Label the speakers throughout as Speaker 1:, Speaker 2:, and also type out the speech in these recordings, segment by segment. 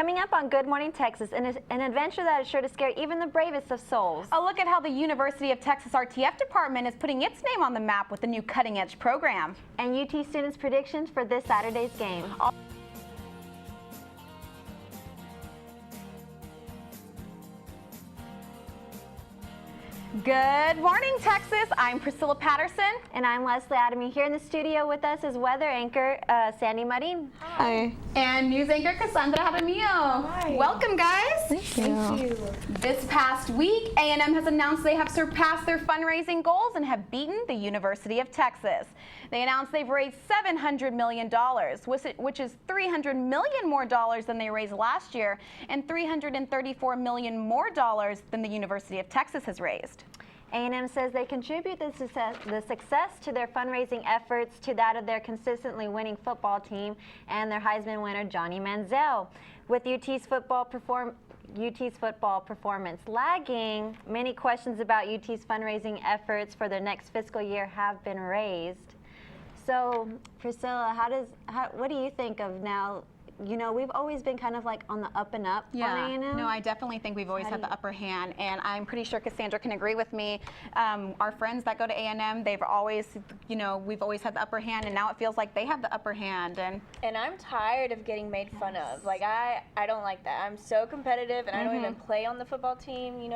Speaker 1: Coming up on Good Morning Texas, an adventure that is sure to scare even the bravest of souls.
Speaker 2: A look at how the University of Texas RTF department is putting its name on the map with the new cutting-edge program.
Speaker 1: And UT students' predictions for this Saturday's game.
Speaker 2: Good morning, Texas. I'm Priscilla Patterson.
Speaker 1: And I'm Leslie Adamy. Here in the studio with us is weather anchor Sandy Marin.
Speaker 3: Hi.
Speaker 2: And news anchor Cassandra Jaramillo.
Speaker 3: Hi.
Speaker 2: Welcome, guys.
Speaker 3: Thank you.
Speaker 2: This past week, A&M has announced they have surpassed their fundraising goals and have beaten the University of Texas. They announced they've raised $700 million, which is $300 million more than they raised last year and $334 million more than the University of Texas has raised.
Speaker 1: A&M says they contribute the success to their fundraising efforts to that of their consistently winning football team and their Heisman winner Johnny Manziel. With UT's football performance lagging, many questions about UT's fundraising efforts for their next fiscal year have been raised. So, Priscilla, what do you think of now? You know, we've always been kind of like on the up and up on A&M.
Speaker 2: No, I definitely think we've always had the upper hand, and I'm pretty sure Cassandra can agree with me. Our friends that go to A&M, they've always, we've always had the upper hand, and now it feels like they have the upper hand.
Speaker 4: And I'm tired of getting made fun of. Like, I don't like that. I'm so competitive, and I don't even play on the football team.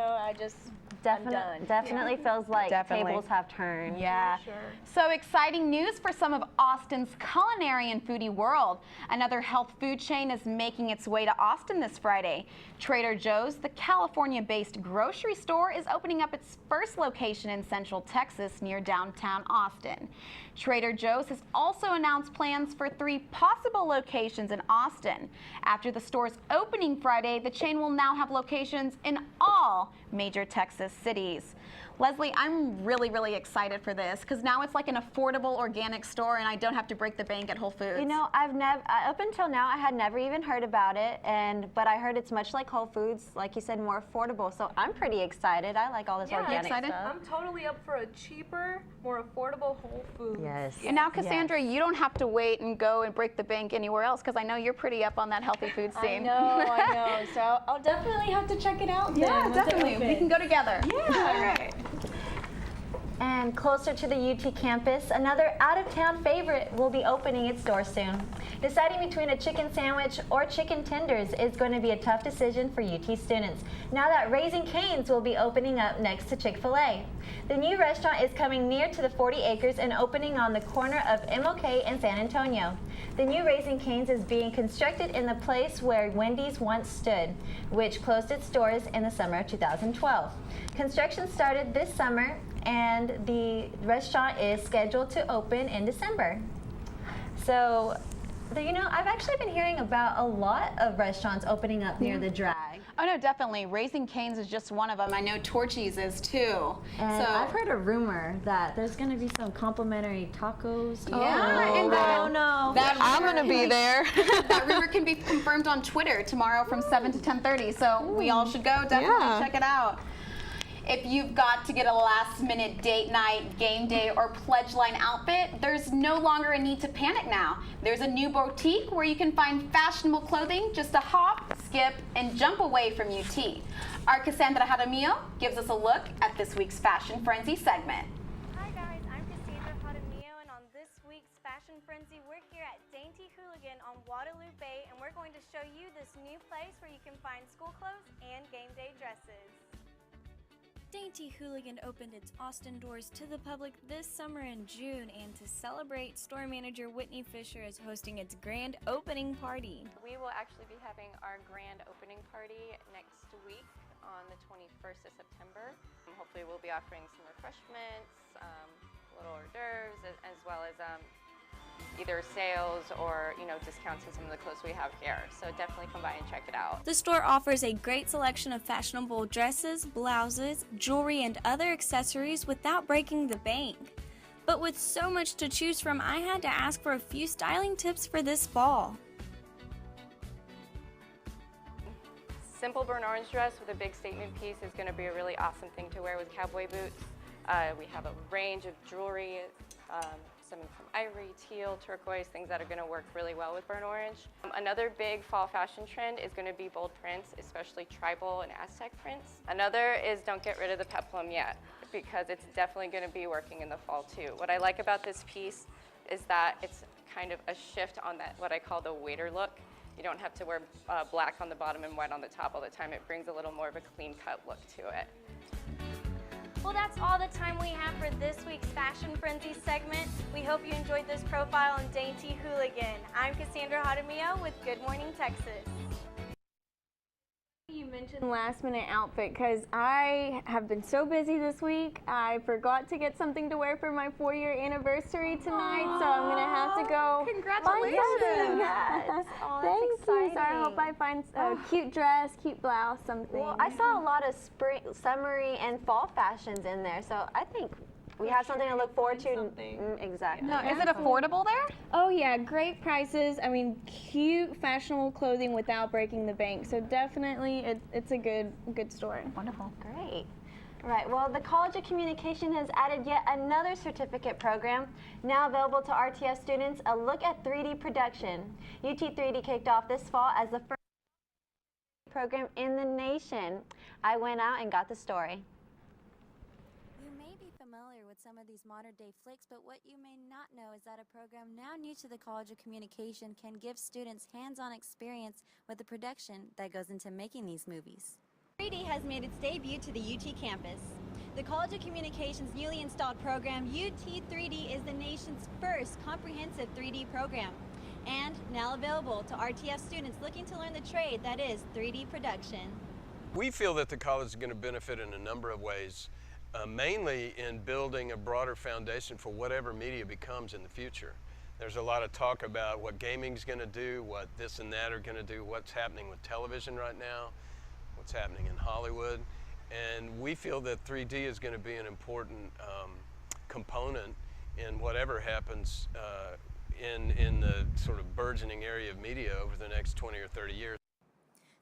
Speaker 1: Definitely feels like tables have turned.
Speaker 2: Yeah.
Speaker 4: Sure.
Speaker 2: So exciting news for some of Austin's culinary and foodie world. Another health food chain is making its way to Austin this Friday. Trader Joe's, the California-based grocery store, is opening up its first location in Central Texas near downtown Austin. Trader Joe's has also announced plans for 3 possible locations in Austin. After the store's opening Friday, the chain will now have locations in all major Texas cities. Leslie, I'm really, really excited for this because now it's like an affordable organic store and I don't have to break the bank at Whole Foods.
Speaker 1: You know, I've never, up until now, I had never even heard about it, but I heard it's much like Whole Foods, like you said, more affordable. So I'm pretty excited. I like all this organic stuff.
Speaker 3: I'm totally up for a cheaper, more affordable Whole Foods.
Speaker 1: Yes.
Speaker 2: And now, Cassandra, you don't have to wait and go and break the bank anywhere else because I know you're pretty up on that healthy food scene.
Speaker 4: I know. So I'll definitely have to check it out.
Speaker 2: Yeah, definitely. We can go together.
Speaker 4: Yeah.
Speaker 2: All right.
Speaker 1: And closer to the UT campus, another out-of-town favorite will be opening its doors soon. Deciding between a chicken sandwich or chicken tenders is going to be a tough decision for UT students, now that Raising Cane's will be opening up next to Chick-fil-A. The new restaurant is coming near to the 40 acres and opening on the corner of MLK and San Antonio. The new Raising Cane's is being constructed in the place where Wendy's once stood, which closed its doors in the summer of 2012. Construction started this summer, and the restaurant is scheduled to open in December. So, I've actually been hearing about a lot of restaurants opening up near the drag.
Speaker 2: Oh no, definitely. Raising Cane's is just one of them. I know Torchy's is too.
Speaker 1: And I've heard a rumor that there's going to be some complimentary tacos.
Speaker 2: Yeah, and
Speaker 3: I'm going to be there.
Speaker 2: That rumor can be confirmed on Twitter tomorrow from 7 to 10:30. So we all should go. Definitely check it out. If you've got to get a last-minute date night, game day, or pledge line outfit, there's no longer a need to panic now. There's a new boutique where you can find fashionable clothing just a hop, skip, and jump away from UT. Our Cassandra Jaramillo gives us a look at this week's Fashion Frenzy segment.
Speaker 5: Hi guys, I'm Cassandra Jaramillo, and on this week's Fashion Frenzy, we're here at Dainty Hooligan on Waterloo Bay, and we're going to show you this new place where you can find school clothes and game day dresses.
Speaker 6: Dainty Hooligan opened its Austin doors to the public this summer in June, and to celebrate, store manager Whitney Fisher is hosting its grand opening party.
Speaker 7: We will actually be having our grand opening party next week on the 21st of September. Hopefully we'll be offering some refreshments, little hors d'oeuvres, as well as either sales or discounts on some of the clothes we have here. So definitely come by and check it out.
Speaker 6: The store offers a great selection of fashionable dresses, blouses, jewelry, and other accessories without breaking the bank. But with so much to choose from, I had to ask for a few styling tips for this fall.
Speaker 7: Simple burnt orange dress with a big statement piece is going to be a really awesome thing to wear with cowboy boots. We have a range of jewelry, stemming from ivory, teal, turquoise, things that are going to work really well with burnt orange. Another big fall fashion trend is going to be bold prints, especially tribal and Aztec prints. Another is don't get rid of the peplum yet, because it's definitely going to be working in the fall too. What I like about this piece is that it's kind of a shift on that, what I call the waiter look. You don't have to wear black on the bottom and white on the top all the time. It brings a little more of a clean cut look to it.
Speaker 5: Well, that's all the time we have for this week's Fashion Frenzy segment. We hope you enjoyed this profile on Dainty Hooligan. I'm Cassandra Jaramillo with Good Morning Texas.
Speaker 4: You mentioned last minute outfit because I have been so busy this week. I forgot to get something to wear for my 4-year anniversary tonight, so I'm gonna have to go.
Speaker 1: Congratulations! Yes. Oh, that's
Speaker 4: Thank
Speaker 1: exciting.
Speaker 4: you. So I hope I find a cute dress, cute blouse, something.
Speaker 1: Well, I saw a lot of spring, summery, and fall fashions in there, so I think we have something to look forward to. Exactly.
Speaker 2: No, is it affordable there?
Speaker 4: Oh yeah, great prices. I mean, cute, fashionable clothing without breaking the bank. So definitely, it's a good store.
Speaker 2: Wonderful.
Speaker 1: Great. Right, well, the College of Communication has added yet another certificate program, now available to RTS students, a look at 3D production. UT 3D kicked off this fall as the first program in the nation. I went out and got the story.
Speaker 8: You may be familiar with some of these modern-day flicks, but what you may not know is that a program now new to the College of Communication can give students hands-on experience with the production that goes into making these movies.
Speaker 9: 3D has made its debut to the UT campus. The College of Communications' newly installed program, UT 3D, is the nation's first comprehensive 3D program, and now available to RTF students looking to learn the trade that is 3D production.
Speaker 10: We feel that the college is going to benefit in a number of ways, mainly in building a broader foundation for whatever media becomes in the future. There's a lot of talk about what gaming's going to do, what this and that are going to do, what's happening with television right now, what's happening in Hollywood, and we feel that 3D is going to be an important component in whatever happens in the sort of burgeoning area of media over the next 20 or 30 years.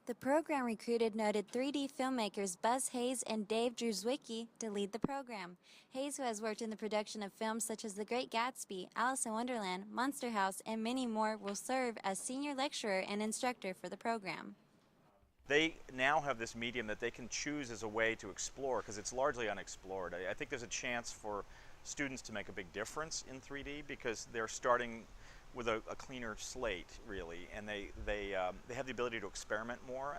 Speaker 8: The program recruited noted 3D filmmakers Buzz Hayes and Dave Druzwicki to lead the program. Hayes, who has worked in the production of films such as The Great Gatsby, Alice in Wonderland, Monster House, and many more, will serve as senior lecturer and instructor for the program.
Speaker 11: They now have this medium that they can choose as a way to explore because it's largely unexplored. I think there's a chance for students to make a big difference in 3D because they're starting with a cleaner slate, really, and they have the ability to experiment more.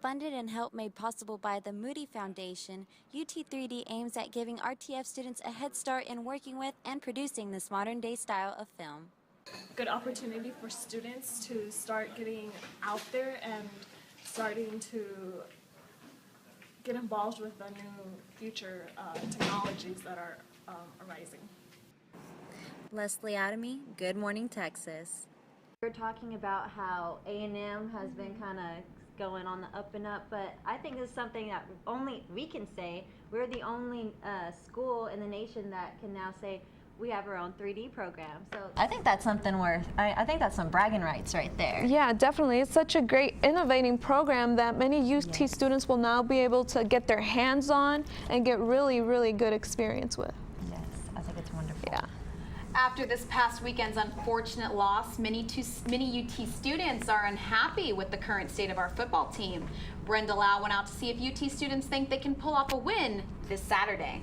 Speaker 8: Funded and help made possible by the Moody Foundation, UT3D aims at giving RTF students a head start in working with and producing this modern-day style of film.
Speaker 3: Good opportunity for students to start getting out there and starting to get involved with the new future technologies that are arising.
Speaker 8: Leslie Adamy, Good Morning Texas.
Speaker 1: We're talking about how A&M has been kind of going on the up and up, but I think this is something that only we can say. We're the only school in the nation that can now say we have our own 3D program. So I think that's something worth, I think that's some bragging rights right there.
Speaker 3: Yeah, definitely. It's such a great innovating program that many UT students will now be able to get their hands on and get really, really good experience with.
Speaker 1: Yes, I think it's wonderful.
Speaker 3: Yeah.
Speaker 2: After this past weekend's unfortunate loss, many UT students are unhappy with the current state of our football team. Brenda Lau went out to see if UT students think they can pull off a win this Saturday.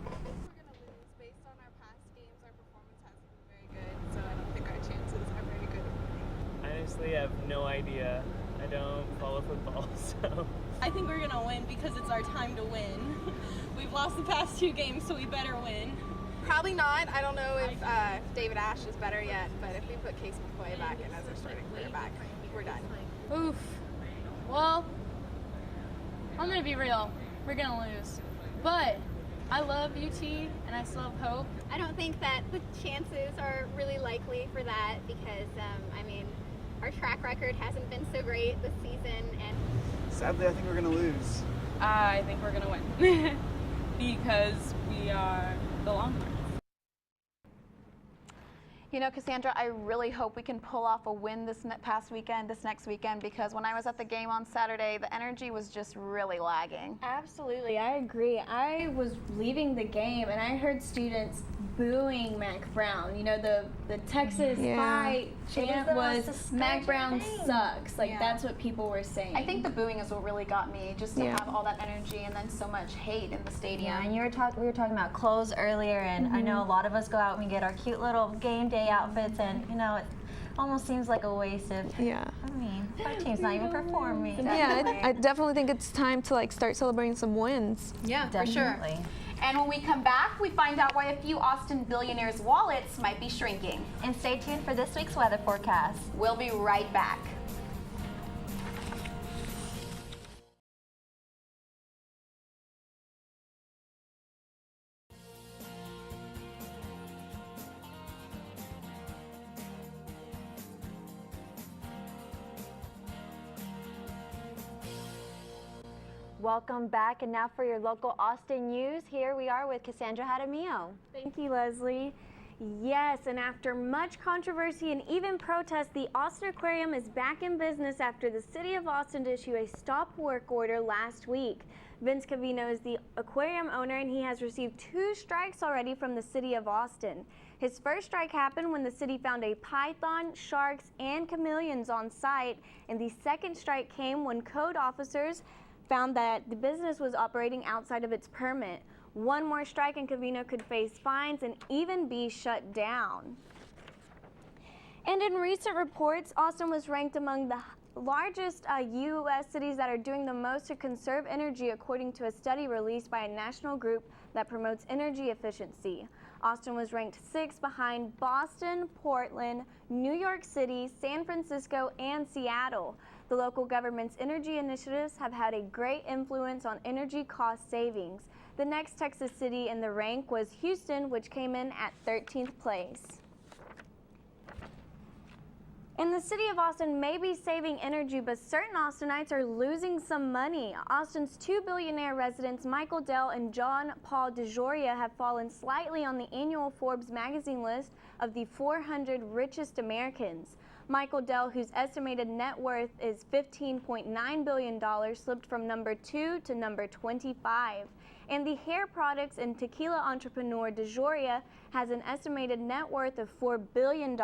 Speaker 3: We're going to lose based on our past games. Our performance hasn't been very good, so I don't think our chances are very good.
Speaker 12: I honestly have no idea. I don't follow football, so.
Speaker 13: I think we're going to win because it's our time to win. We've lost the past 2 games, so we better win.
Speaker 3: Probably not. I don't know if David Ash is better yet, but if we put Case McCoy back in as our starting quarterback, we're done.
Speaker 13: Oof. Well, I'm going to be real. We're going to lose. But I love UT, and I still have hope.
Speaker 14: I don't think that the chances are really likely for that because, I mean, our track record hasn't been so great this season. And
Speaker 15: sadly, I think we're going to lose.
Speaker 13: I think we're going to win because we are the Longhorns.
Speaker 2: You know, Cassandra, I really hope we can pull off a win this next weekend, because when I was at the game on Saturday, the energy was just really lagging.
Speaker 4: Absolutely, I agree. I was leaving the game and I heard students
Speaker 16: booing Mac Brown. You know, the Texas fight chant was Mac Brown sucks. Like, that's what people were saying.
Speaker 2: I think the booing is what really got me, just to have all that energy and then so much hate in the stadium.
Speaker 1: Yeah, and we were talking about clothes earlier, and I know a lot of us go out and we get our cute little game day outfits, and you know, it almost seems like a waste of.
Speaker 17: Yeah.
Speaker 1: I mean, our team's not even performing.
Speaker 17: Yeah, I definitely think it's time to like start celebrating some wins.
Speaker 2: Yeah,
Speaker 1: Definitely.
Speaker 2: for sure. And when we come back, we find out why a few Austin billionaires' wallets might be shrinking.
Speaker 1: And stay tuned for this week's weather forecast.
Speaker 2: We'll be right back.
Speaker 1: Welcome back, and now for your local Austin news, here we are with Cassandra Jaramillo.
Speaker 4: Thank you, Leslie. Yes, and after much controversy and even protest, the Austin Aquarium is back in business after the City of Austin issued a stop work order last week. Vince Cavino is the aquarium owner, and he has received 2 strikes already from the City of Austin. His first strike happened when the city found a python, sharks, and chameleons on site, and the second strike came when code officers found that the business was operating outside of its permit. One more strike and Cavino could face fines and even be shut down. And in recent reports, Austin was ranked among the largest U.S. cities that are doing the most to conserve energy, according to a study released by a national group that promotes energy efficiency. Austin was ranked 6th behind Boston, Portland, New York City, San Francisco, and Seattle. The local government's energy initiatives have had a great influence on energy cost savings. The next Texas city in the rank was Houston, which came in at 13th place. And the City of Austin may be saving energy, but certain Austinites are losing some money. Austin's 2 billionaire residents, Michael Dell and John Paul DeJoria, have fallen slightly on the annual Forbes magazine list of the 400 richest Americans. Michael Dell, whose estimated net worth is $15.9 billion, slipped from number 2 to number 25. And the hair products and tequila entrepreneur DeJoria has an estimated net worth of $4 billion.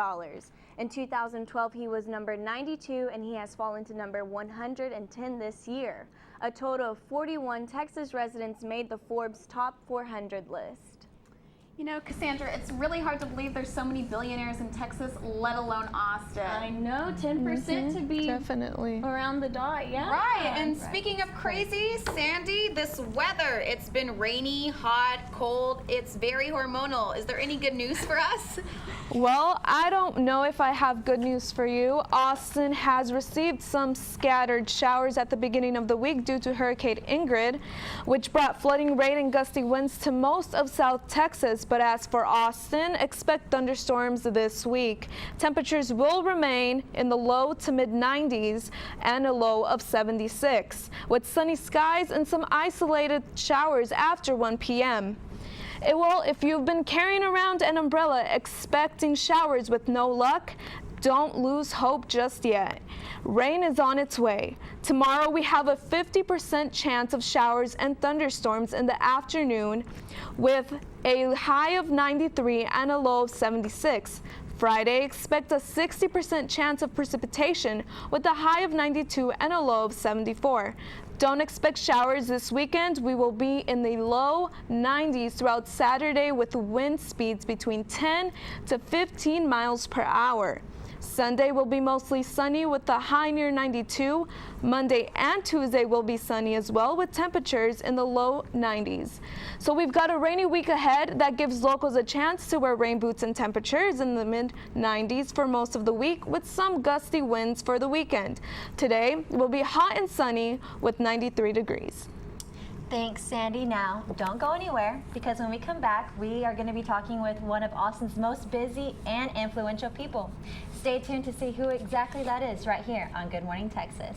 Speaker 4: In 2012, he was number 92, and he has fallen to number 110 this year. A total of 41 Texas residents made the Forbes Top 400 list.
Speaker 2: You know, Cassandra, it's really hard to believe there's so many billionaires in Texas, let alone Austin.
Speaker 4: I know, 10% to be
Speaker 17: definitely
Speaker 4: around the dot, yeah.
Speaker 2: Right, and speaking of crazy, Sandy, this weather, it's been rainy, hot, cold, it's very hormonal. Is there any good news for us?
Speaker 17: Well, I don't know if I have good news for you. Austin has received some scattered showers at the beginning of the week due to Hurricane Ingrid, which brought flooding, rain, and gusty winds to most of South Texas. But as for Austin, expect thunderstorms this week. Temperatures will remain in the low to mid 90s and a low of 76, with sunny skies and some isolated showers after 1 p.m. If you've been carrying around an umbrella expecting showers with no luck, don't lose hope just yet. Rain is on its way. Tomorrow we have a 50% chance of showers and thunderstorms in the afternoon with a high of 93 and a low of 76. Friday, expect a 60% chance of precipitation with a high of 92 and a low of 74. Don't expect showers this weekend. We will be in the low 90s throughout Saturday with wind speeds between 10 to 15 miles per hour. Sunday will be mostly sunny with a high near 92. Monday and Tuesday will be sunny as well with temperatures in the low 90s. So we've got a rainy week ahead that gives locals a chance to wear rain boots and temperatures in the mid 90s for most of the week with some gusty winds for the weekend. Today will be hot and sunny with 93 degrees.
Speaker 1: Thanks, Sandy. Now, don't go anywhere, because when we come back, we are going to be talking with one of Austin's most busy and influential people. Stay tuned to see who exactly that is right here on Good Morning Texas.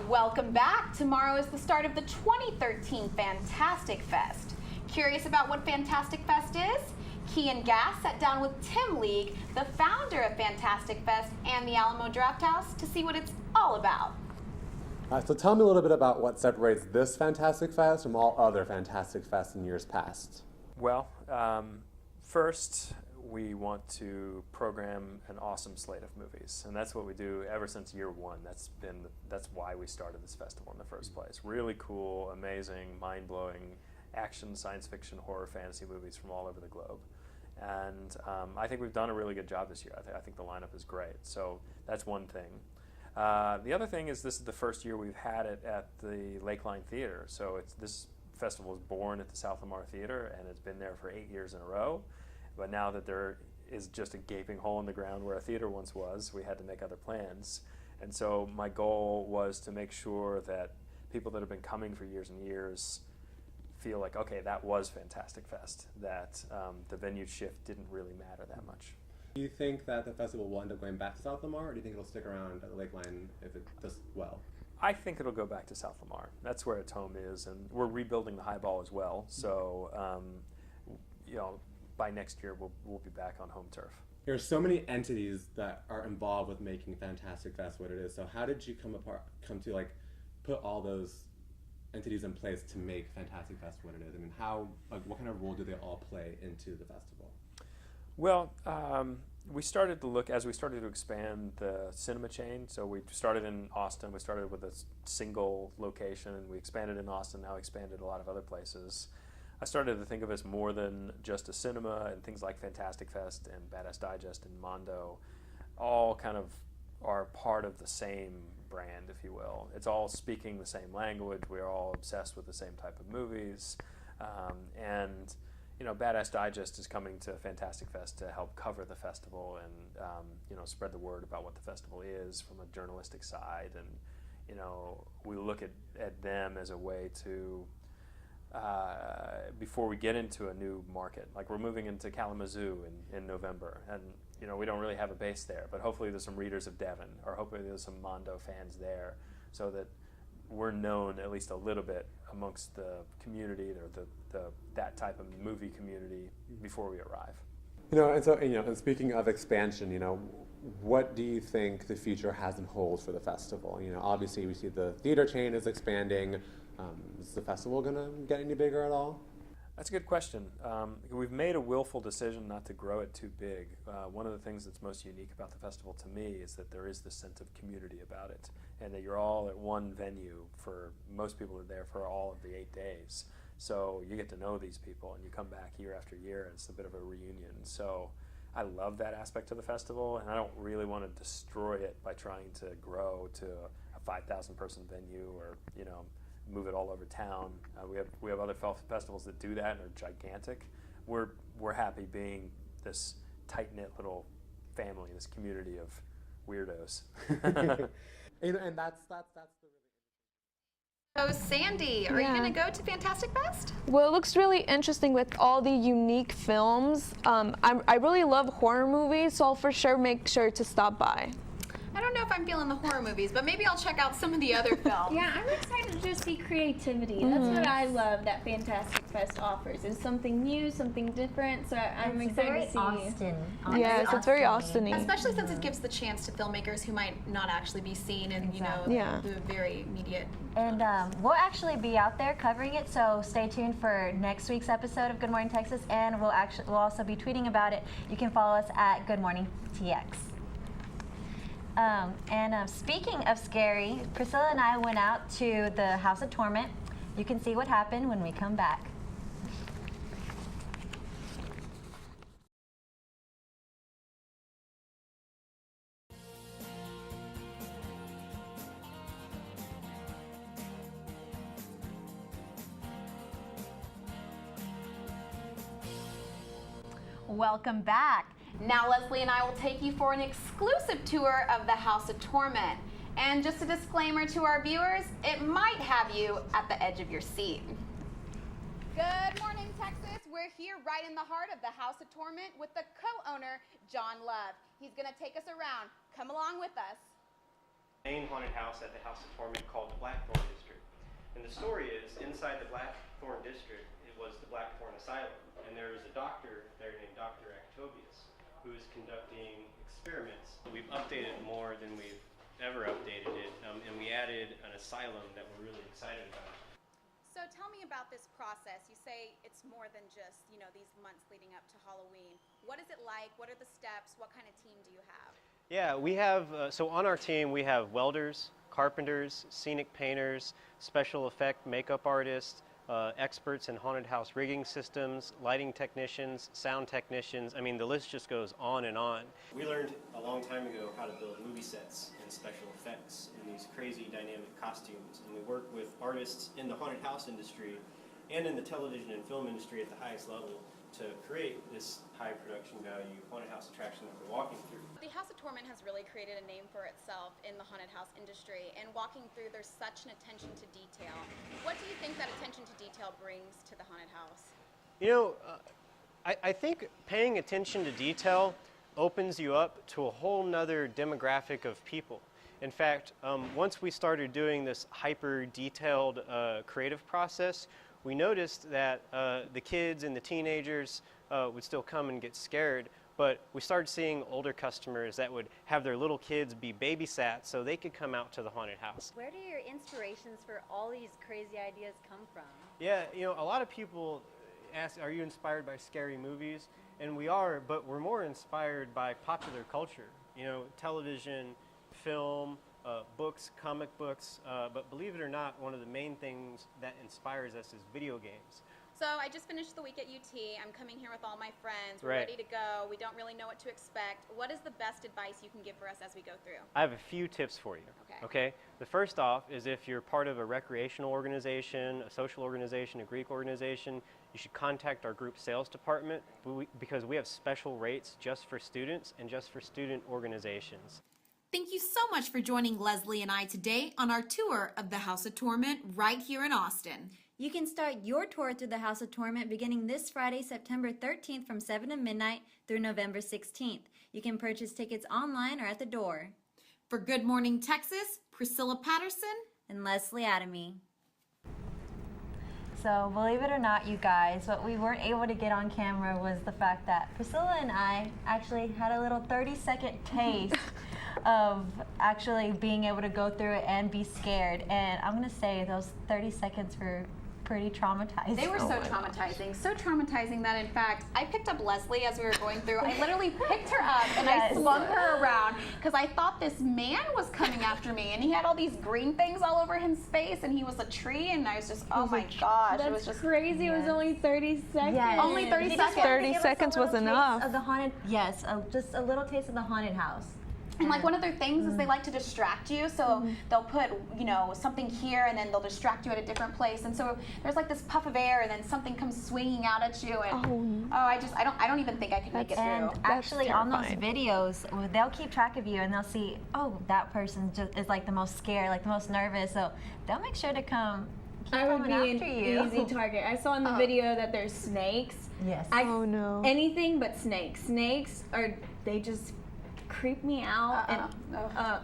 Speaker 2: Welcome back. Tomorrow is the start of the 2013 Fantastic Fest. Curious about what Fantastic Fest is? Kian Gass sat down with Tim League, the founder of Fantastic Fest and the Alamo Drafthouse, to see what it's all about.
Speaker 18: So tell me a little bit about what separates this Fantastic Fest from all other Fantastic Fests in years past.
Speaker 19: Well, first, we want to program an awesome slate of movies, and that's what we do ever since year one. That's why we started this festival in the first place. Really cool, amazing, mind-blowing action, science fiction, horror, fantasy movies from all over the globe. And I think we've done a really good job this year. I think the lineup is great. So that's one thing. The other thing is this is the first year we've had it at the Lakeline Theater. So this festival was born at the South Lamar Theater, and it's been there for 8 years in a row. But now that there is just a gaping hole in the ground where a theater once was, we had to make other plans. And so my goal was to make sure that people that have been coming for years and years feel like, okay, that was Fantastic Fest, that the venue shift didn't really matter that much.
Speaker 18: Do you think that the festival will end up going back to South Lamar, or do you think it'll stick around at the Lakeline if it does well?
Speaker 19: I think it'll go back to South Lamar. That's where its home is, and we're rebuilding the Highball as well. So, you know, by next year we'll be back on home turf.
Speaker 18: There are so many entities that are involved with making Fantastic Fest what it is. So how did you come to like put all those entities in place to make Fantastic Fest what it is? I mean, what kind of role do they all play into the festival?
Speaker 19: Well, we started to look, as we started to expand the cinema chain, so we started in Austin. We started with a single location, and we expanded in Austin, now expanded a lot of other places. I started to think of us more than just a cinema, and things like Fantastic Fest and Badass Digest and Mondo all kind of are part of the same brand, if you will. It's all speaking the same language. We're all obsessed with the same type of movies. And you know, Badass Digest is coming to Fantastic Fest to help cover the festival and you know, spread the word about what the festival is from a journalistic side. And you know, we look at them as a way to before we get into a new market. Like we're moving into Kalamazoo in November, and you know, we don't really have a base there, but hopefully there's some readers of Devon, or hopefully there's some Mondo fans there, so that we're known at least a little bit amongst the community, or that type of movie community before we arrive.
Speaker 18: You know, and so, you know, and speaking of expansion, you know, what do you think the future has in hold for the festival? You know, obviously we see the theater chain is expanding. Is the festival going to get any bigger at all?
Speaker 19: That's a good question. We've made a willful decision not to grow it too big. One of the things that's most unique about the festival to me is that there is this sense of community about it, and that you're all at one venue. For most people are there for all of the 8 days. So you get to know these people, and you come back year after year, and it's a bit of a reunion. So I love that aspect of the festival, and I don't really want to destroy it by trying to grow to a 5,000 person venue, or, you know, move it all over town. We have other festivals that do that and are gigantic. We're happy being this tight-knit little family, this community of weirdos.
Speaker 18: And that's the
Speaker 2: So Sandy, are you going to go to Fantastic Fest?
Speaker 17: Well, it looks really interesting with all the unique films. I really love horror movies, so I'll for sure make sure to stop by.
Speaker 2: I don't know if I'm feeling the horror movies, but maybe I'll check out some of the other films.
Speaker 16: Yeah, I'm excited to just see creativity. That's what I love that Fantastic Fest offers, is something new, something different. So I'm excited to see.
Speaker 1: Austin.
Speaker 17: Yes, it's very Austin-y.
Speaker 2: Especially since it gives the chance to filmmakers who might not actually be seen in, you know, the very immediate.
Speaker 1: And we'll actually be out there covering it, so stay tuned for next week's episode of Good Morning Texas, and we'll also be tweeting about it. You can follow us at Good Morning TX. Speaking of scary, Priscilla and I went out to the House of Torment. You can see what happened when we come back.
Speaker 2: Welcome back. Now Leslie and I will take you for an exclusive tour of the House of Torment. And just a disclaimer to our viewers, it might have you at the edge of your seat. Good morning, Texas. We're here right in the heart of the House of Torment with the co-owner, John Love. He's going to take us around. Come along with us.
Speaker 20: Main haunted house at the House of Torment called the Blackthorn District. And the story is, inside the Blackthorn District, it was the Blackthorn Asylum. And there was a doctor there named experiments. We've updated more than we've ever updated it, and we added an asylum that we're really excited about.
Speaker 21: So tell me about this process. You say it's more than just, these months leading up to Halloween. What is it like? What are the steps? What kind of team do you have?
Speaker 20: Yeah, we have, so on our team we have welders, carpenters, scenic painters, special effect makeup artists, experts in haunted house rigging systems, lighting technicians, sound technicians. I mean, the list just goes on and on. We learned a long time ago how to build movie sets and special effects in these crazy dynamic costumes. And we work with artists in the haunted house industry and in the television and film industry at the highest level to create this high production value haunted house attraction that we're walking through.
Speaker 21: The House of Torment has really created a name for itself in the haunted house industry, and walking through, there's such an attention to detail. What do you think that attention to detail brings to the haunted house?
Speaker 20: I think paying attention to detail opens you up to a whole nother demographic of people. In fact, once we started doing this hyper detailed creative process, we noticed that the kids and the teenagers would still come and get scared, but we started seeing older customers that would have their little kids be babysat so they could come out to the haunted house.
Speaker 9: Where do your inspirations for all these crazy ideas come from?
Speaker 20: Yeah, a lot of people ask, are you inspired by scary movies? And we are, but we're more inspired by popular culture, television, film, books, comic books, but believe it or not, one of the main things that inspires us is video games.
Speaker 21: So I just finished the week at UT. I'm coming here with all my friends. We're
Speaker 20: Right.
Speaker 21: ready to go. We don't really know what to expect. What is the best advice you can give for us as we go through?
Speaker 20: I have a few tips for you. Okay. The first off is if you're part of a recreational organization, a social organization, a Greek organization, you should contact our group sales department because we have special rates just for students and just for student organizations.
Speaker 22: Thank you so much for joining Leslie and I today on our tour of the House of Torment right here in Austin.
Speaker 9: You can start your tour through the House of Torment beginning this Friday, September 13th from 7 to midnight through November 16th. You can purchase tickets online or at the door.
Speaker 22: For Good Morning Texas, Priscilla Patterson
Speaker 9: and Leslie Adamy.
Speaker 1: So believe it or not, you guys, what we weren't able to get on camera was the fact that Priscilla and I actually had a little 30-second taste of actually being able to go through it and be scared. And I'm going to say those 30 seconds were pretty traumatizing.
Speaker 21: They were so traumatizing that, in fact, I picked up Leslie as we were going through. I literally picked her up and I slung her around because I thought this man was coming after me, and he had all these green things all over his face, and he was a tree, and I was just, oh my gosh.
Speaker 4: That's
Speaker 21: it was just
Speaker 4: crazy. It was only 30 seconds.
Speaker 1: Yes.
Speaker 21: Only 30 seconds.
Speaker 17: 30 seconds was enough.
Speaker 1: Of the haunted, yes, just a little taste of the haunted house.
Speaker 21: And like one of their things is they like to distract you, so they'll put something here and then they'll distract you at a different place, and so there's like this puff of air and then something comes swinging out at you, and I don't even think I could make it through.
Speaker 1: And actually on those videos, they'll keep track of you and they'll see, oh, that person is like the most scared, like the most nervous, so they'll make sure to come.
Speaker 4: I would be
Speaker 1: after
Speaker 4: an
Speaker 1: you.
Speaker 4: easy target. I saw in the video that there's snakes.
Speaker 1: Yes.
Speaker 17: Oh no.
Speaker 4: Anything but snakes. Snakes they just creep me out.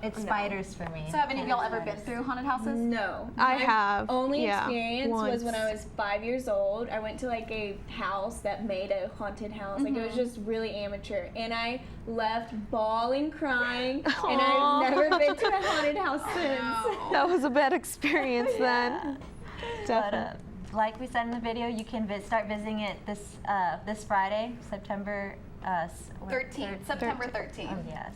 Speaker 1: It's spiders for me.
Speaker 21: So have any of y'all ever been through haunted houses?
Speaker 4: No.
Speaker 17: I
Speaker 4: My
Speaker 17: have.
Speaker 4: Only
Speaker 17: Yeah,
Speaker 4: experience was
Speaker 17: once.
Speaker 4: when I was 5 years old. I went to like a house that made a haunted house. Like it was just really amateur. And I left bawling, crying, and I've never been to a haunted house since.
Speaker 17: That was a bad experience then. Definitely.
Speaker 1: But like we said in the video, you can start visiting it this Friday, September
Speaker 21: 13th, September 13th.
Speaker 1: Oh, yes.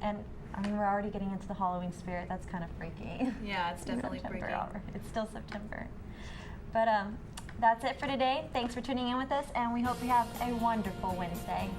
Speaker 1: And I mean, we're already getting into the Halloween spirit. That's kind of freaky.
Speaker 21: Yeah, it's definitely freaky.
Speaker 1: It's still September. But that's it for today. Thanks for tuning in with us, and we hope you have a wonderful Wednesday.